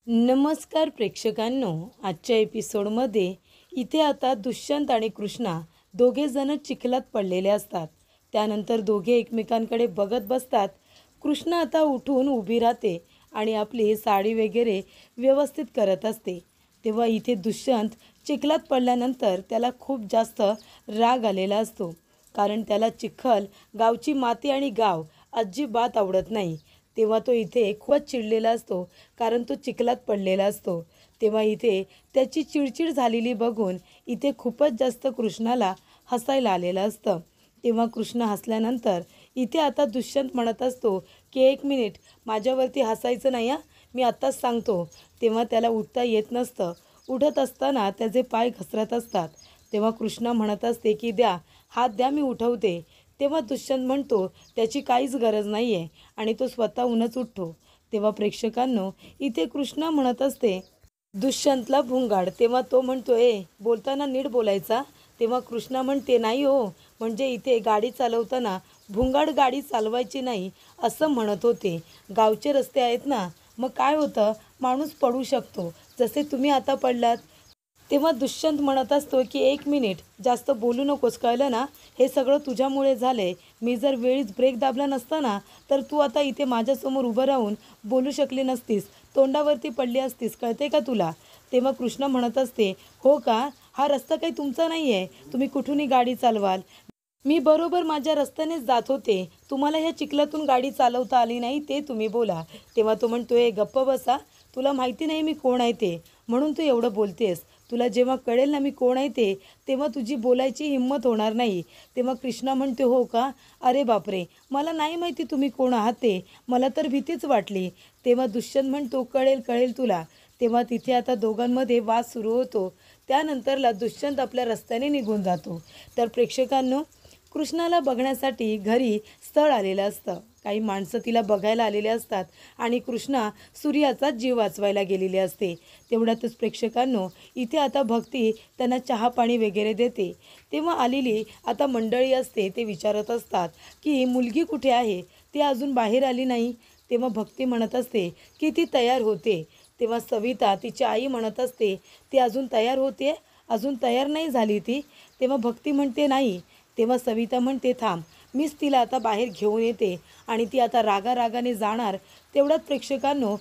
नमस्कार प्रेक्षकांनो, आजच्या एपिसोडमध्ये इथे आता दुष्यंत आणि कृष्णा दोघेजण चिखलात पडलेले असतात. त्यानंतर दोघे एकमेकांकडे बघत बसतात. कृष्णा आता उठून उभी राहते आणि आपली साडी वगैरे व्यवस्थित करत असते. तेव्हा इथे दुष्यंत चिखलात पडल्यानंतर त्याला खूप जास्त राग आलेला असतो, कारण त्याला चिखल, गावची माती आणि गाव अजिबात आवडत नाही. तेव्हा तो इथे खूपच चिडलेला असतो, कारण तो चिखलात पडलेला असतो. तेव्हा इथे त्याची चिडचिड झालेली बघून इथे खूपच जास्त कृष्णाला हसायला आलेलं असतं. तेव्हा कृष्ण हसल्यानंतर इथे आता दुष्यंत म्हणत असतो की 1 मिनिट, माझ्यावरती हसायचं नाही हां, मी आत्ताच सांगतो. तेव्हा त्याला उठता येत नसतं. उठत असताना त्याचे पाय घसरत असतात. तेव्हा कृष्णा म्हणत असते की द्या, हात द्या, मी उठवते. तेव्हा दुष्यंत म्हणतो त्याची काहीच गरज नाही आहे आणि तो स्वतःहूनच उठतो. तेव्हा प्रेक्षकांनो, इथे कृष्णा म्हणत असते दुष्यंतला भुंगाड. तेव्हा तो म्हणतो बोलताना नीट बोलायचा. तेव्हा कृष्णा म्हणते नाही हो, म्हणजे इथे गाडी चालवताना भुंगाड गाडी चालवायची नाही असं म्हणत होते. गावचे रस्ते आहेत ना, मग काय होतं, माणूस पडू शकतो, जसे तुम्ही आता पडलात. तेव्हा दुष्यंत म्हणत असतो की 1 मिनिट, जास्त बोलू नकोस, कळलं ना, हे सगळं तुझ्यामुळे झालंय. मी जर वेळीच ब्रेक दाबला नसता ना, तर तू आता इथे माझ्यासमोर उभं राहून बोलू शकली नसतीस, तोंडावरती पडली असतीस, कळते का तुला. तेव्हा कृष्ण म्हणत असते हो का, हा रस्ता काही तुमचा नाही आहे, तुम्ही कुठूनही गाडी चालवाल. मी बरोबर माझ्या रस्त्यानेच जात होते, तुम्हाला ह्या चिखलातून गाडी चालवता आली नाही ते तुम्ही बोला. तेव्हा तो म्हणतोय गप्प बसा, तुला माहिती नाही मी कोण आहे ते, म्हणून तू एवढं बोलतेस. तुला जेव्हा कळेल ना मी कोण आहे ते, तेव्हा तुझी बोलायची हिंमत होणार नाही. तेव्हा कृष्णा म्हणते हो का, अरे बापरे, मला नाही माहिती तुम्ही कोण आहात ते, मला तर भीतीच वाटली. तेव्हा दुष्यंत म्हणतो कळेल कळेल तुला. तेव्हा तिथे आता दोघांमध्ये वाद सुरू होतो. त्यानंतरला दुष्यंत आपल्या रस्त्याने निघून जातो. तर प्रेक्षकांनो, कृष्णाला बघण्यासाठी घरी स्थळ आलेलं असतं. काही माणसं तिला बघायला आलेले असतात आणि कृष्णा सूर्याचा जीव वाचवायला गेलेली असते. तेवढ्यातच प्रेक्षकांनो, इथे आता भक्ती त्यांना चहा पाणी वगैरे देते. तेव्हा आलेली आता मंडळी असते, ते विचारत असतात की मुलगी कुठे आहे, ती अजून बाहेर आली नाही. तेव्हा भक्ती म्हणत असते की ती तयार होते. तेव्हा सविता तिची आई म्हणत असते ती अजून तयार होते, अजून तयार नाही झाली ती. तेव्हा भक्ती म्हणते नाही. तेव्हा सविता म्हणते थांब, मीच तिला आता बाहेर घेऊन येते आणि ती आता रागारागाने जाणार. तेवढ्यात प्रेक्षकांनो,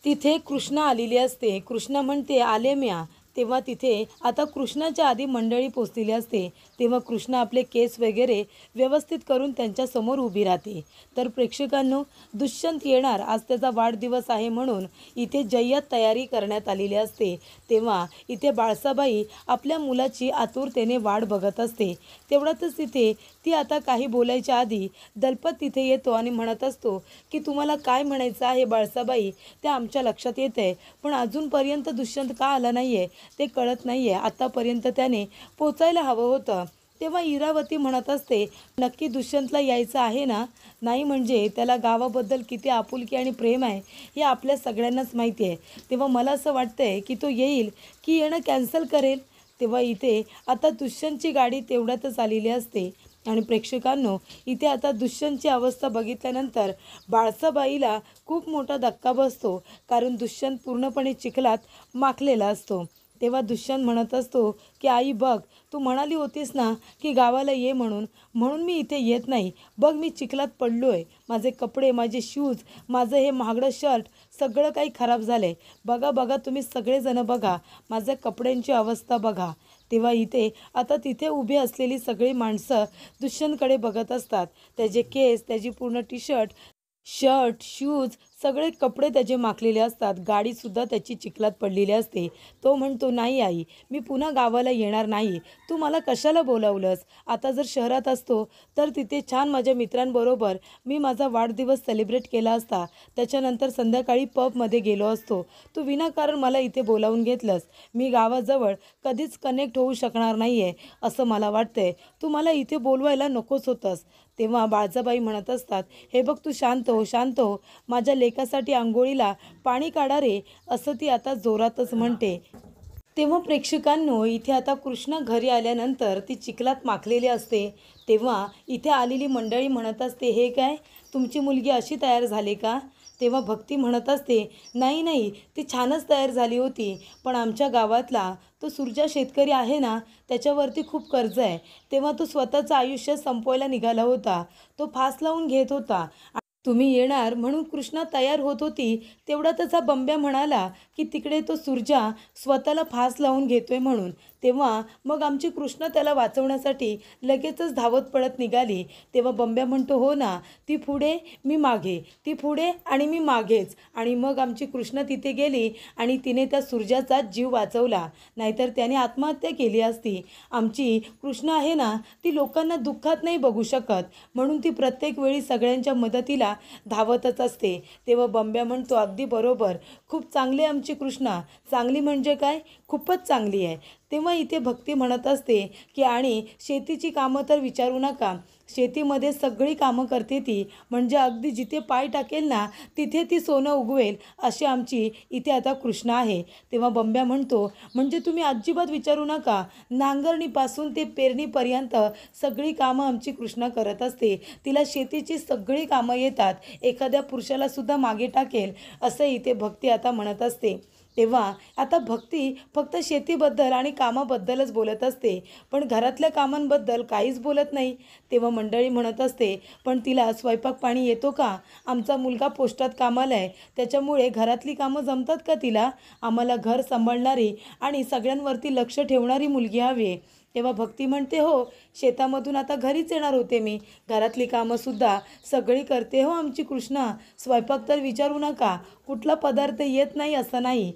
तिथे कृष्णा आलेली असते. कृष्णा म्हणते आले म्या. तेव्हा तिथे आता कृष्णाच्या आधी मंडळी पोचलेली असते. तेव्हा कृष्णा आपले केस वगैरे व्यवस्थित करून त्यांच्यासमोर उभी राहते. तर प्रेक्षकांनो, दुष्यंत येणार, आज त्याचा वाढदिवस आहे म्हणून इथे जय्यत तयारी करण्यात आलेली असते. तेव्हा इथे बाळसाबाई आपल्या मुलाची आतुरतेने वाट बघत असते. तेवढ्यातच तिथे ती आता काही बोलायच्या आधी दलपत तिथे येतो आणि म्हणत असतो की तुम्हाला काय म्हणायचं आहे बाळसाबाई, ते आमच्या लक्षात येत आहे, पण अजूनपर्यंत दुष्यंत का आला नाही आहे ते कळत नाही आहे. आत्तापर्यंत त्याने पोचायला हवं होतं. तेव्हा इरावती म्हणत असते नक्की दुष्यंतला यायचं आहे ना, नाही म्हणजे त्याला गावाबद्दल किती आपुलकी आणि प्रेम आहे हे आपल्या सगळ्यांनाच माहिती आहे. तेव्हा मला असं वाटतंय की तो येईल की येणं कॅन्सल करेल. तेव्हा इथे आता दुष्यंतची गाडी तेवढ्यातच आलेली असते आणि प्रेक्षकांनो, इथे आता दुष्यंतची अवस्था बघितल्यानंतर बाळसाबाईला खूप मोठा धक्का बसतो, कारण दुष्यंत पूर्णपणे चिखलात माखलेला असतो. तेव्हा दुष्यंत म्हणत असतो की आई बघ, तू म्हणाली होतीस ना की गावाला ये म्हणून, म्हणून मी इथे येत नाही. बघ मी चिखलात पडलो आहे, माझे कपडे, माझे शूज, माझं हे महागडं शर्ट सगळं काही खराब झालं आहे. बघा बघा, तुम्ही सगळेजणं बघा, माझ्या कपड्यांची अवस्था बघा. तेव्हा इथे आता तिथे उभी असलेली सगळी माणसं दुष्यंतकडे बघत असतात. त्याचे केस, त्याची पूर्ण टी शर्ट, शर्ट, शूज, सगळे कपडे त्याचे माखलेले असतात. गाडीसुद्धा त्याची चिखलात पडलेली असते. तो म्हणतो नाही आई, मी पुन्हा गावाला येणार नाही. तू मला कशाला बोलावलंस. आता जर शहरात असतो तर तिथे छान माझ्या मित्रांबरोबर मी माझा वाढदिवस सेलिब्रेट केला असता. त्याच्यानंतर संध्याकाळी पबमध्ये गेलो असतो. तू विनाकारण मला इथे बोलावून घेतलंस. मी गावाजवळ कधीच कनेक्ट होऊ शकणार नाही आहे असं मला वाटतंय. तू मला इथे बोलवायला नकोस होतंस. तेव्हा बाळजाबाई म्हणत असतात हे बघ, तू शांत हो, शांत हो, माझ्या लेकासाठी आंघोळीला पाणी काढा रे, असं ती आता जोरातच म्हणते. तेव्हा प्रेक्षकांनो, इथे आता कृष्णा घरी आल्यानंतर ती चिखलात माखलेली असते. तेव्हा इथे आलेली मंडळी म्हणत असते हे काय, तुमची मुलगी अशी तयार झाली का. तेव्हा भक्ती म्हणत असते, नाही नाही, ती छानच तयार झाली होती, पण आमच्या गावातला तो सुरजा शेतकरी आहे ना, त्याच्यावरती खूप कर्ज आहे. तेव्हा तो स्वतःचं आयुष्य संपवायला निघाला होता. तो फास लावून घेत होता. तुम्ही येणार म्हणून कृष्णा तयार होत होती. तेवढ्यातच हा बंब्या म्हणाला की तिकडे तो सुरजा स्वतःला फास लावून घेतोय म्हणून. तेव्हा मग आमची कृष्णा त्याला वाचवण्यासाठी लगेचच धावत पळत निघाली. तेव्हा बंब्या म्हणतो, हो ना, ती पुढे मी मागे, ती पुढे आणि मी मागेच. आणि मग आमची कृष्णा तिथे गेली आणि तिने त्या सुरजाचा जीव वाचवला, नाहीतर त्याने आत्महत्या केली असती. आमची कृष्णा आहे ना, ती लोकांना दुःखात नाही बघू शकत, म्हणून ती प्रत्येक वेळी सगळ्यांच्या मदतीला धावतच असते. तेव्हा बंब्या म्हणतो, अगदी बरोबर, खूप चांगली आमची कृष्णा. चांगली म्हणजे काय, खूपच चांगली आहे. तेव्हा इथे भक्ती म्हणत असते की आणि शेतीची कामं तर विचारू नका. शेतीमध्ये सगळी कामं करते ती, म्हणजे अगदी जिथे पाय टाकेल ना तिथे ती सोनं उगवेल, अशी आमची इथे आता कृष्णा आहे. तेव्हा बंब्या म्हणतो, म्हणजे तुम्ही अजिबात विचारू नका, नांगरणीपासून ते पेरणीपर्यंत सगळी कामं आमची कृष्णा करत असते. तिला शेतीची सगळी कामं येतात, एखाद्या पुरुषाला सुद्धा मागे टाकेल, असं इथे भक्ती आता म्हणत असते. तेव्हा आता भक्ती फक्त शेतीबद्दल आणि कामाबद्दलच बोलत असते, पण घरातल्या कामांबद्दल काहीच बोलत नाही. तेव्हा मंडळी म्हणत असते, पण तिला स्वयंपाक पाणी येतो का? आमचा मुलगा पोस्टात कामाला आहे, त्याच्यामुळे घरातली कामं जमतात का तिला? आम्हाला घर सांभाळणारी आणि सगळ्यांवरती लक्ष ठेवणारी मुलगी हवी आहे. तेव्हा भक्ती म्हणते, हो, शेतामधून आता घरीच येणार होते मी, घरातली कामंसुद्धा सगळी करते हो आमची कृष्णा. स्वयंपाक तर विचारू नका, कुठला पदार्थ येत नाही असं नाही.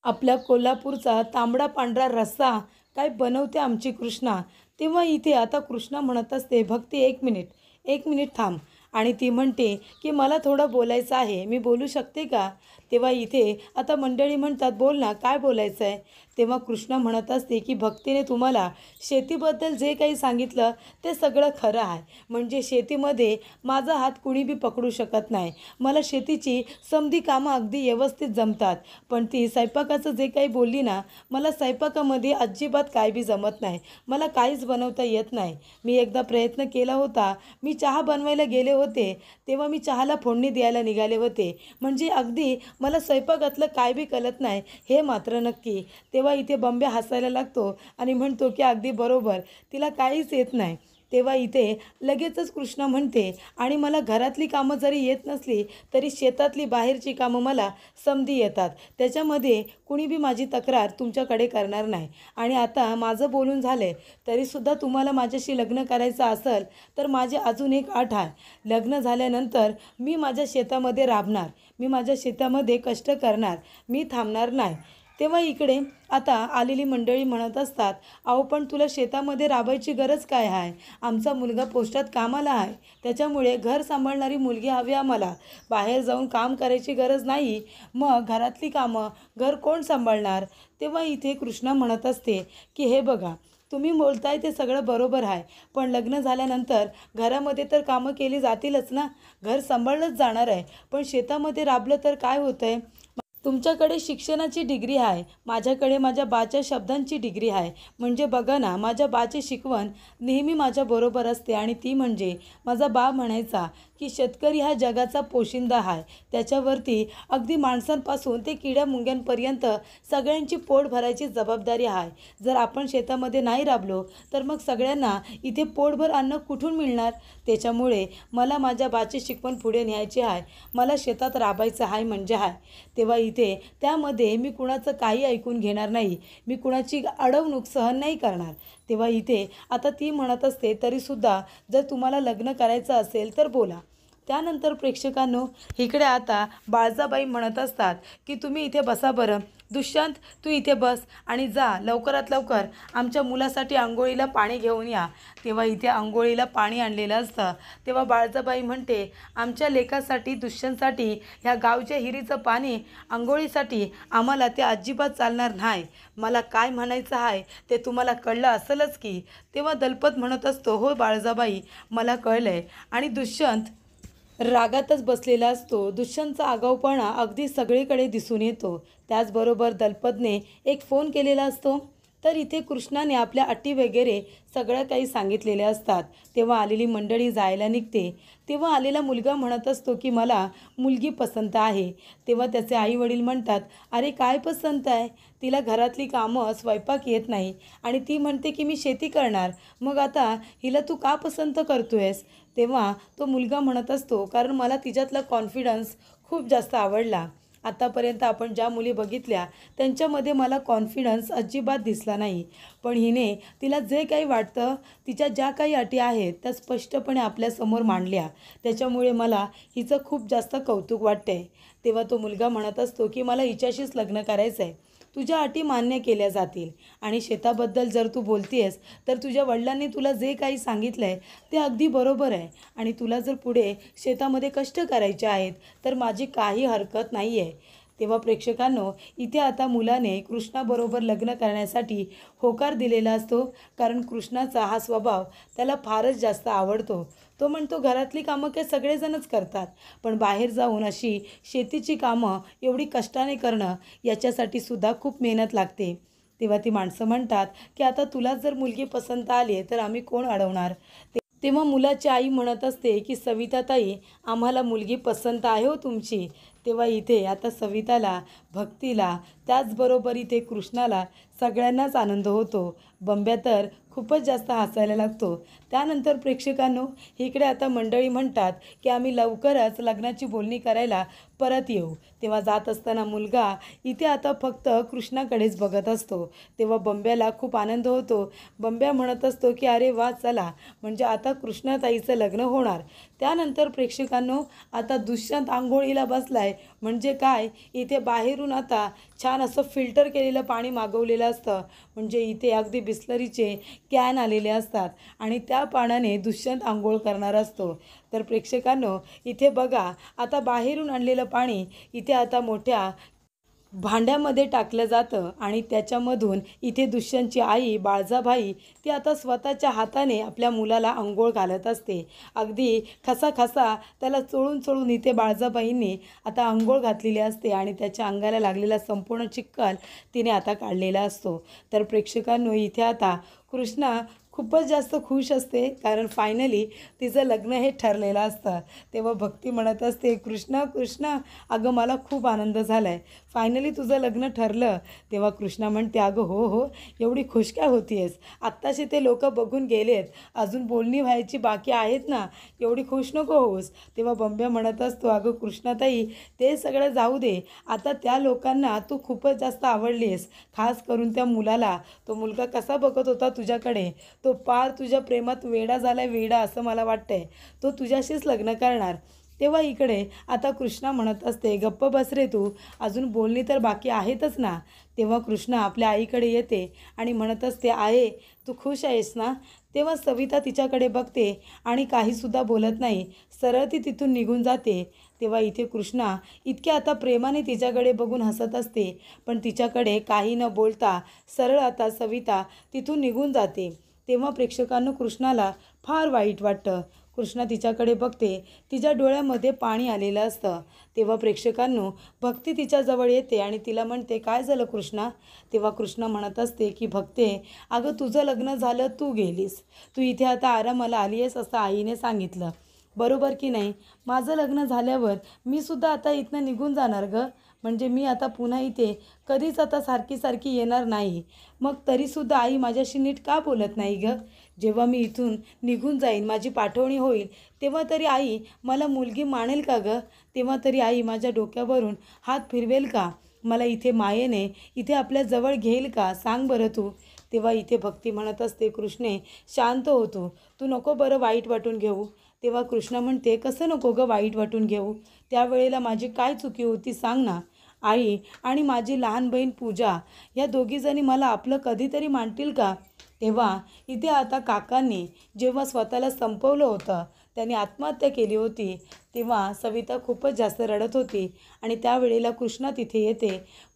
आपल्या कोल्हापूरचा तांबडा पांढरा रस्सा काय बनवते आमची कृष्णा. तेव्हा इथे आता कृष्णा म्हणत असते, भक्ती एक मिनिट, एक मिनिट थांब. आणि ती म्हणते की मला थोडं बोलायचं आहे, मी बोलू शकते का? तेव्हा इथे आता मंडळी म्हणतात, बोल ना, काय बोलायचं आहे? तेव्हा कृष्णा म्हणत असते की भक्तीने तुम्हाला शेतीबद्दल जे काही सांगितलं ते सगळं खरं आहे. म्हणजे शेतीमध्ये माझा हात कुणी बी पकडू शकत नाही. मला शेतीची समधी कामं अगदी व्यवस्थित जमतात, पण ती स्वयंपाकाचं जे काही बोलली ना, मला स्वयंपाकामध्ये अजिबात काय बी जमत नाही. मला काहीच बनवता येत नाही. मी एकदा प्रयत्न केला होता, मी चहा बनवायला गेले होते, तेव्हा मी चहाला फोडणी द्यायला निघाले होते. म्हणजे अगदी मला स्वयंपाकातलं काय बी कळत नाही, हे मात्र नक्की. तेव्हा इथे बंब्या हसायला लागतो आणि म्हणतो की अगदी बरोबर, तिला काहीच येत नाही. तेव्हा इथे लगेचच कृष्णा म्हणते, आणि मला घरातली कामं जरी येत नसली तरी शेतातली बाहेरची कामं मला समधी येतात. त्याच्यामध्ये कुणी बी माझी तक्रार तुमच्याकडे करणार नाही. आणि आता माझं बोलून झालं आहे, तरीसुद्धा तुम्हाला माझ्याशी लग्न करायचं असेल तर माझी अजून एक अट आहे. लग्न झाल्यानंतर मी माझ्या शेतामध्ये राबणार, मी माझ्या शेतामध्ये कष्ट करणार, मी थांबणार नाही. तेव्हा इकडे आता आलेली मंडळी म्हणत असतात, अहो पण तुला शेतामध्ये राबायची गरज काय आहे? आमचा मुलगा पोस्टात कामाला आहे, त्याच्यामुळे घर सांभाळणारी मुलगी हवी आम्हाला, बाहेर जाऊन काम करायची गरज नाही. मग घरातली कामं घर कोण सांभाळणार? तेव्हा इथे कृष्णा म्हणत असते की हे बघा, तुम्ही बोलताय ते सगळं बरोबर आहे, पण लग्न झाल्यानंतर घरामध्ये तर कामं केली जातीलच ना, घर सांभाळलंच जाणार आहे. पण शेतामध्ये राबलं तर काय होतं आहे? तुमच्याकडे शिक्षणाची डिग्री आहे, माझ्याकडे माझ्या बाच्या शब्दांची डिग्री आहे. म्हणजे बघा ना, माझ्या बाची शिकवण नेहमी माझ्याबरोबर असते. आणि ती म्हणजे माझा बा म्हणायचा की शेतकरी हा जगाचा पोशिंदा आहे, त्याच्यावरती अगदी माणसांपासून ते किड्या मुंग्यांपर्यंत सगळ्यांची पोट भरायची जबाबदारी आहे. जर आपण शेतामध्ये नाही राबलो तर मग सगळ्यांना इथे पोटभर अन्न कुठून मिळणार? त्याच्यामुळे मला माझ्या बाची शिकवण पुढे न्यायची आहे, मला शेतात राबायचं आहे म्हणजे आहे. तेव्हा इथे त्यामध्ये मी कुणाचं काही ऐकून घेणार नाही, मी कुणाची अडवणूक सहन नाही करणार. तेव्हा इथे आता ती म्हणत असते, तरीसुद्धा जर तुम्हाला लग्न करायचं असेल तर बोला. त्यानंतर प्रेक्षकांनो, इकडे आता बाळजाबाई म्हणत असतात की तुम्ही इथे बसा बरं. दुष्यंत, तू इथे बस आणि जा लवकरात लवकर आमच्या मुलासाठी आंघोळीला पाणी घेऊन या. तेव्हा इथे आंघोळीला पाणी आणलेलं असतं. तेव्हा बाळजाबाई म्हणते, आमच्या लेकासाठी, दुष्यंतसाठी ह्या गावच्या हिरीचं पाणी आंघोळीसाठी आम्हाला ते अजिबात चालणार नाही. मला काय म्हणायचं आहे ते तुम्हाला कळलं असेलच की. तेव्हा दलपत म्हणत असतो, हो बाळजाबाई, मला कळलं आहे. आणि दुष्यंत रागातच बसलेला असतो. दुष्यंतचा आगाऊपणा अगदी सगळीकडे दिसून येतो. त्याचबरोबर दलपतने एक फोन केलेला असतो. तर इथे कृष्णाने आपल्या अटी वगैरे सगळं काही सांगितलेले असतात. तेव्हा आलेली मंडळी जायला निघते. तेव्हा आलेला मुलगा म्हणत असतो की मला मुलगी पसंत आहे. तेव्हा त्याचे आईवडील म्हणतात, अरे काय पसंत आहे? तिला घरातली कामं स्वयंपाक येत नाही आणि ती म्हणते की मी शेती करणार. मग आता हिला तू का पसंत करतोयस? तेव्हा तो मुलगा म्हणत असतो, कारण मला तिच्यातला कॉन्फिडन्स खूप जास्त आवडला. आतापर्यंत आपण ज्या मुली बघितल्या त्यांच्यामध्ये मला कॉन्फिडन्स अजिबात दिसला नाही. पण हिने तिला जे काही वाटतं, तिच्या ज्या काही अटी आहेत त्या स्पष्टपणे आपल्यासमोर मांडल्या. त्याच्यामुळे मला हिचं खूप जास्त कौतुक वाटतंय. तेव्हा तो मुलगा म्हणत असतो की मला हिच्याशीच लग्न करायचं आहे. तुझ्या अटी मान्य केल्या जातील आणि शेताबद्दल जर तू बोलतेस तर तुझ्या वडिलांनी तुला जे काही सांगितलं आहे ते अगदी बरोबर आहे आणि तुला जर पुढे शेतामध्ये कष्ट करायचे आहेत तर माझी काही हरकत नाही आहे. तेव्हा प्रेक्षकांनो, इथे आता मुलाने कृष्णाबरोबर लग्न करण्यासाठी होकार दिलेला असतो, कारण कृष्णाचा हा स्वभाव त्याला फारच जास्त आवडतो. तो म्हणतो घरातली कामं काय सगळेजणच करतात, पण बाहेर जाऊन अशी शेतीची कामं एवढी कष्टाने करणं याच्यासाठी सुद्धा खूप मेहनत लागते. तेव्हा ती माणसं म्हणतात की आता तुला जर मुलगी पसंत आली तर आम्ही कोण अडवणार? तेव्हा मुलाची आई म्हणत असते की सविताताई, आम्हाला मुलगी पसंत आहे हो तुमची. तेव्हा इथे आता सविताला, भक्तीला, त्याचबरोबर इथे कृष्णाला सगळ्यांनाच आनंद होतो. बंब्या तर खूपच जास्त हसायला लागतो. त्यानंतर प्रेक्षकांनो, इकडे आता मंडळी म्हणतात की आम्ही लवकरच लग्नाची बोलणी करायला परत येऊ. तेव्हा जात असताना मुलगा इथे आता फक्त कृष्णाकडेच बघत असतो. तेव्हा बंब्याला खूप आनंद होतो. बंब्या म्हणत असतो की अरे वा, चला, म्हणजे आता कृष्णाताईचं लग्न होणार. त्यानंतर प्रेक्षकांनो, आता दुष्यंत आंघोळीला बसलाय. म्हणजे काय, इथे बाहेरून आता छान असं फिल्टर केलेलं पाणी मागवलेलं असतं. म्हणजे इथे अगदी बिस्लरीचे कॅन आलेले असतात आणि त्या पाण्याने दुष्यंत आंघोळ करणार असतो. तर प्रेक्षकांनो, इथे बघा, आता बाहेरून आणलेलं पाणी इथे आता मोठ्या भांड्यामध्ये टाकलं जातं आणि त्याच्यामधून इथे दुष्यंतची आई बाळजाबाई ती आता स्वतःच्या हाताने आपल्या मुलाला अंघोळ घालत असते. अगदी खसा त्याला चोळून चोळून इथे बाळजाबाईंनी आता अंघोळ घातलेली असते आणि त्याच्या अंगाला लागलेला संपूर्ण चिखल तिने आता काढलेला असतो. तर प्रेक्षकांनो, इथे आता कृष्णा खूपच जास्त खुश असते, कारण फायनली तिचं लग्न हे ठरलेलं असतं. तेव्हा भक्ती म्हणत असते, कृष्णा कृष्णा, अगं मला खूप आनंद झाला आहे, फायनली तुझं लग्न ठरलं. तेव्हा कृष्णा म्हणते, अगं हो हो, एवढी खुश काय होती आहेस? आत्ताशी ते लोक बघून गेलेत, अजून बोलणी व्हायची बाकी आहेत ना, एवढी खुश नको होऊस. तेव्हा बंब्या म्हणत असतो, अगं कृष्णाताई, ते सगळं जाऊ दे, आता त्या लोकांना तू खूपच जास्त आवडलीस, खास करून त्या मुलाला. तो मुलगा कसा बघत होता तुझ्याकडे, तो पार तुझ्या प्रेमात वेडा झाला आहे, वेडा असं मला वाटतंय. तो तुझ्याशीच लग्न करणार. तेव्हा इकडे आता कृष्णा म्हणत असते, गप्प बस रे तू, अजून बोलणी तर बाकी आहेतच ना. तेव्हा कृष्णा आपल्या आईकडे येते आणि म्हणत असते, आहे तू खुश आहेस ना? तेव्हा सविता तिच्याकडे बघते आणि काहीसुद्धा बोलत नाही, सरळ ती तिथून निघून जाते. तेव्हा इथे कृष्णा इतक्या आता प्रेमाने तिच्याकडे बघून हसत असते, पण तिच्याकडे काही न बोलता सरळ आता सविता तिथून निघून जाते. तेव्हा प्रेक्षकांना कृष्णाला फार वाईट वाटतं. कृष्णा तिच्याकडे बघते, तिच्या डोळ्यामध्ये पाणी आलेलं असतं. तेव्हा प्रेक्षकांनो, भक्ती तिच्याजवळ येते आणि तिला म्हणते, काय झालं कृष्णा? तेव्हा कृष्णा म्हणत असते की भक्ते, अगं तुझं लग्न झालं, तू गेलीस, तू इथे आता आरामाला आली आहेस असं आईने सांगितलं, बरोबर की नाही? माझं लग्न झाल्यावर मी सुद्धा आता इथनं निघून जाणार गं, म्हणजे मी आता पुन्हा इथे कधीच आता सारखी येणार नाही. मग तरीसुद्धा आई माझ्याशी नीट का बोलत नाही गं? जेव्हा मी इथून निघून जाईन, माझी पाठवणी होईल, तेव्हा तरी आई मला मुलगी मानेल का गं? तेव्हा तरी आई माझ्या डोक्यावरून हात फिरवेल का? मला इथे मायेने इथे आपल्या जवळ घेईल का? सांग बरं तू. तेव्हा इथे भक्ती म्हणत असते, कृष्णे शांत होतो, तू नको बरं वाईट वाटून घेऊ. तेव्हा कृष्णा म्हणते, कसं नको गं वाईट वाटून घेऊ? त्यावेळेला माझी काय चुकी होती सांग ना. आई आणि माझी लहान बहीण पूजा या दोघीजणी मला आपलं कधीतरी मानतील का? तेव्हा इथे आता काकांनी जेव्हा स्वतःला संपवलं होतं, त्यांनी आत्महत्या केली होती, तेव्हा सविता खूपच जास्त रडत होती आणि त्यावेळेला कृष्णा तिथे येते.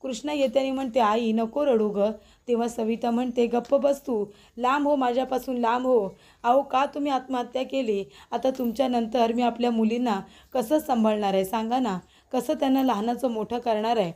कृष्णा येताना म्हणते, आई नको रडू गं. तेव्हा सविता म्हणते, गप्प बस तू, लांब हो माझ्यापासून, लांब हो. अहो का तुम्ही आत्महत्या केली? आता तुमच्यानंतर मी आपल्या मुलींना कसं सांभाळणार आहे सांगा ना, कसं त्यांना लहानाचं मोठं करणार आहे?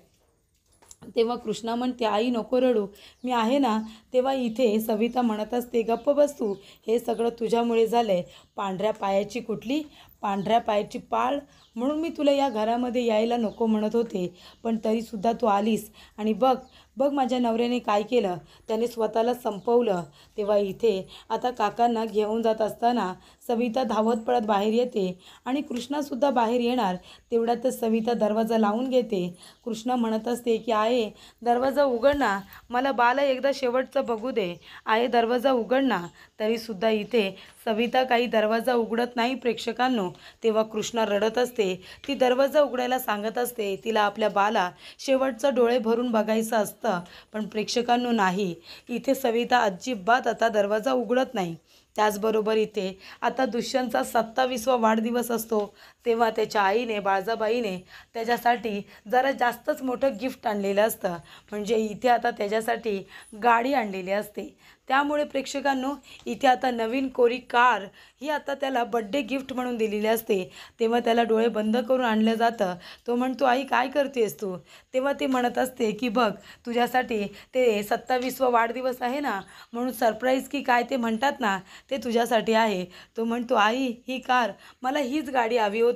तेव्हा कृष्णा म्हणते, आई नको रडू, मी आहे ना. तेव्हा इथे सविता म्हणत असते, गप्प बस तू, हे सगळं तुझ्यामुळे झालं आहे. पांढऱ्या पायाची कुठली पांढऱ्या पायाची पाळ, म्हणून मी तुला या घरामध्ये यायला नको म्हणत होते, पण तरीसुद्धा तू आलीस. आणि बघ बघ माझ्या नवऱ्याने काय केलं, त्याने स्वतःला संपवलं. तेव्हा इथे आता काकांना घेऊन जात असताना सविता धावत पळत बाहेर येते आणि कृष्णासुद्धा बाहेर येणार. तेवढ्यातच सविता दरवाजा लावून घेते. कृष्णा म्हणत असते की आहे दरवाजा उघड ना, मला बाला एकदा शेवटचं बघू दे, आहे दरवाजा उघड ना. तरीसुद्धा इथे सविता काही दरवाजा उघडत नाही प्रेक्षकांनो. तेव्हा कृष्णा रडत असते. ती दरवाजा उघडायला सांगत असते, तिला आपल्या बाला शेवटचं डोळे भरून बघायचं असतं, पण प्रेक्षकांनो नाही, इथे सविता अजिबात आता दरवाजा उघडत नाही. त्याचबरोबर इथे आता दुष्यंतचा 27वा वाढदिवस असतो. तेव्हा त्याच्या आईने बाळजाबाईने त्याच्यासाठी जरा जास्तच मोठं गिफ्ट आणलेलं असतं. म्हणजे इथे आता त्याच्यासाठी गाडी आणलेली असते. त्यामुळे प्रेक्षकांनो इथे आता नवीन कोरी कार ही आता त्याला बड्डे गिफ्ट म्हणून दिलेली असते. तेव्हा त्याला डोळे बंद करून आणलं जातं. तो म्हणतो, आई काय करतेस तू. तेव्हा ती म्हणत असते की बघ तुझ्यासाठी ते 27वा वाढदिवस आहे ना, म्हणून सरप्राईज की काय ते म्हणतात ना, ते तुझ्यासाठी आहे. तो म्हणतो, आई ही कार, मला हीच गाडी हवी होती.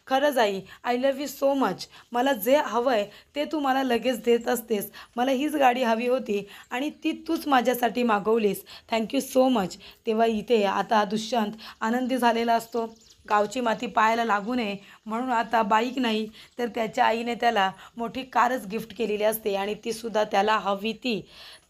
खरंच आई, I love you so much. मला जे हवं आहे ते तू मला लगेच देत असतेस. मला हीच गाडी हवी होती आणि ती तूच माझ्यासाठी मागवलीस. Thank you so much. तेव्हा इथे आता दुष्यंत आनंदी झालेला असतो. गावची माती पायाला लागू नये म्हणून आता बाईक नाही तर त्याच्या आईने त्याला मोठी कारच गिफ्ट केलेली असते आणि तीसुद्धा त्याला हवी ती.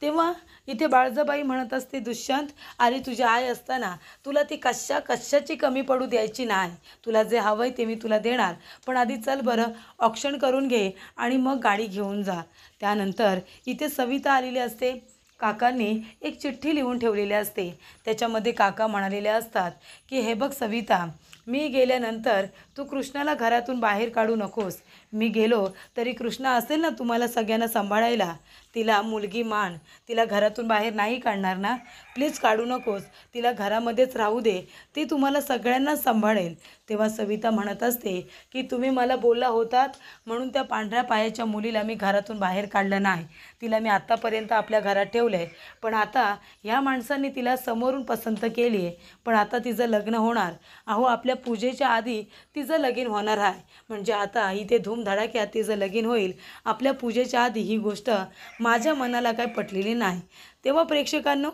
तेव्हा इथे बाळजाबाई म्हणत असते, दुष्यंत अरे तुझी आई असताना तुला ती कशाची कमी पडू द्यायची नाही. तुला जे हवं आहे ते मी तुला देणार, पण आधी चल बरं ऑक्शन करून घे आणि मग गाडी घेऊन जा. त्यानंतर इथे सविता आलेली असते. काकांनी एक चिठ्ठी लिहून ठेवलेली असते. त्याच्यामध्ये काका म्हणालेले असतात की हे बघ सविता, मी गेल्यानंतर तू कृष्णाला घरातून बाहेर काढू नकोस. मी गेलो तरी कृष्णा असेल ना तुम्हाला सगळ्यांना सांभाळायला. तिला मुलगी मान, तिला घरातून बाहेर नाही काढणार ना, प्लीज काढू नकोस, तिला घरामध्येच राहू दे, ती तुम्हाला सगळ्यांना सांभाळेल. तेव्हा सविता म्हणत असते की तुम्ही मला बोलला होतात म्हणून त्या पांढऱ्या पायाच्या मुलीला मी घरातून बाहेर काढलं नाही. तिला मी आत्तापर्यंत आपल्या घरात ठेवलं आहे, पण आता ह्या माणसांनी तिला समोरून पसंत केली आहे. पण आता तिचं लग्न होणार. अहो आपल्या पूजेच्या आधी तिचं लगीन होणार आहे. म्हणजे आता इथे धूमधडाक्यात तिचं लगीन होईल. आपल्या पूजेच्या आधी ही गोष्ट माझ्या मनाला काय पटलेली नाही. तेव्हा प्रेक्षकांनो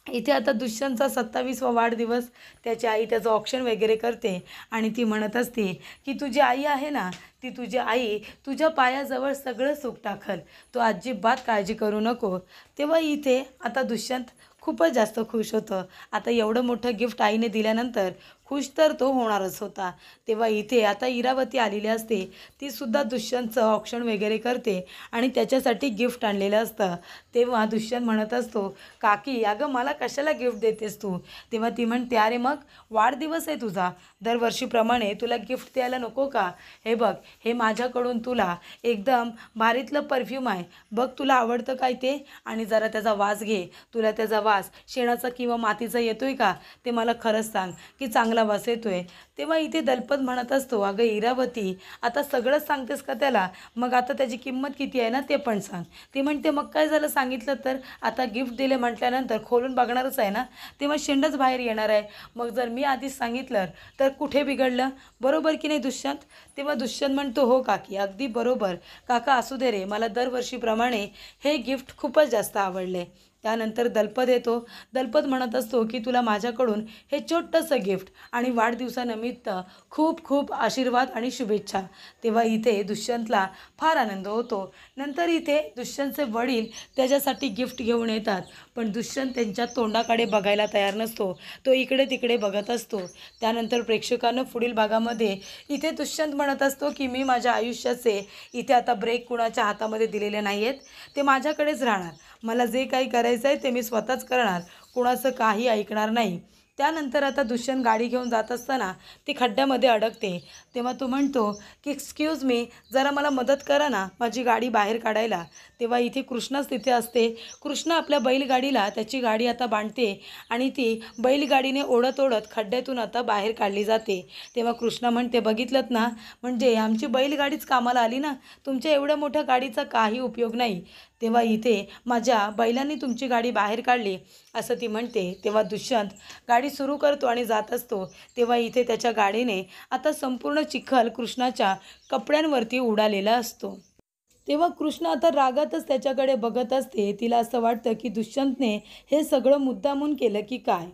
इथे आता दुष्यंतचा 27वा वाढदिवस, त्याची आई त्याचं ऑक्शन वगैरे करते आणि ती म्हणत असते की तुझी आई आहे ना, ती तुझी आई तुझ्या पायाजवळ सगळं सुख टाकल, तू अजिबात काळजी करू नको. तेव्हा इथे आता दुष्यंत खूपच जास्त खुश होतं. आता एवढं मोठं गिफ्ट आईने दिल्यानंतर खुश तर तो होणारच होता. तेव्हा इथे आता इरावती आलेली असते. तीसुद्धा दुष्यंतचं ऑक्शन वगैरे करते आणि त्याच्यासाठी गिफ्ट आणलेलं असतं. तेव्हा दुष्यंत म्हणत असतो, काकी अगं मला कशाला गिफ्ट देतेस तू. तेव्हा ती म्हणते, अरे मग वाढदिवस आहे तुझा, दरवर्षीप्रमाणे तुला गिफ्ट द्यायला नको का. हे बघ, हे माझ्याकडून तुला एकदम भारीतलं परफ्यूम आहे, बघ तुला आवडतं काय ते, आणि जरा त्याचा वास घे. तुला त्याचा वास शेणाचा किंवा मातीचा येतोय का ते मला खरंच सांग की चांगला वास येतोय. तेव्हा इथे दलपत म्हणत असतो, अगं इरावती आता सगळंच सांगतेस का त्याला, मग आता त्याची किंमत किती आहे ना ते पण सांग. ती म्हणते, मग काय झालं सांगितलं तर, आता गिफ्ट दिले म्हटल्यानंतर खोलून बघणारच आहे ना, तेव्हा शेंडच बाहेर येणार आहे. मग जर मी आधीच सांगितलं तर कुठे बिघडलं, बरोबर की नाही दुष्यंत. तेव्हा दुष्यंत म्हणतो, हो काकी अगदी बरोबर, काका असू दे रे, मला दरवर्षीप्रमाणे हे गिफ्ट खूपच जास्त आवडले. त्यानंतर दलपत येतो. दलपत म्हणत असतो की तुला माझ्याकडून हे छोटंसं गिफ्ट आणि वाढदिवसानिमित्त खूप खूप आशीर्वाद आणि शुभेच्छा. तेव्हा इथे दुष्यंतला फार आनंद होतो. नंतर इथे दुष्यंतचे वडील त्याच्यासाठी गिफ्ट घेऊन येतात, पण दुष्यंत त्यांच्या तोंडाकडे बघायला तयार नसतो. तो इकडे तिकडे बघत असतो. त्यानंतर प्रेक्षकांना पुढील भागामध्ये इथे दुष्यंत म्हणत असतो की मी माझ्या आयुष्याचे इथे आता ब्रेक कुणाच्या हातामध्ये दिलेले नाही आहेत, ते माझ्याकडेच राहणार. मला जे काही करायचं आहे ते मी स्वतःच करणार, कुणाचं काही ऐकणार नाही. त्यानंतर आता दुष्यंत गाडी घेऊन जात असताना ती खड्ड्यामध्ये अडकते. तेव्हा तो म्हणतो की एक्सक्यूज मी, जरा मला मदत करा ना माझी गाडी बाहेर काढायला. तेव्हा इथे कृष्णाच तिथे असते. कृष्ण आपल्या बैलगाडीला त्याची गाडी आता बांधते आणि ती बैलगाडीने ओढत ओढत खड्ड्यातून आता बाहेर काढली जाते. तेव्हा कृष्ण म्हणते, बघितलंत ना, म्हणजे आमची बैलगाडीच कामाला आली ना, तुमच्या एवढ्या मोठ्या गाडीचा काही उपयोग नाही. तेव्हा इथे माझ्या बैलांनी तुमची गाडी बाहेर काढली असं ती म्हणते. तेव्हा दुष्यंत गाडी सुरू करतो आणि जात असतो. तेव्हा इथे त्याच्या गाडीने आता संपूर्ण चिखल कृष्णाच्या कपड्यांवरती उडालेला असतो. तेव्हा कृष्ण आता रागातच त्याच्याकडे बघत असते. तिला असं वाटतं की दुष्यंतने हे सगळं मुद्दामून केलं की काय.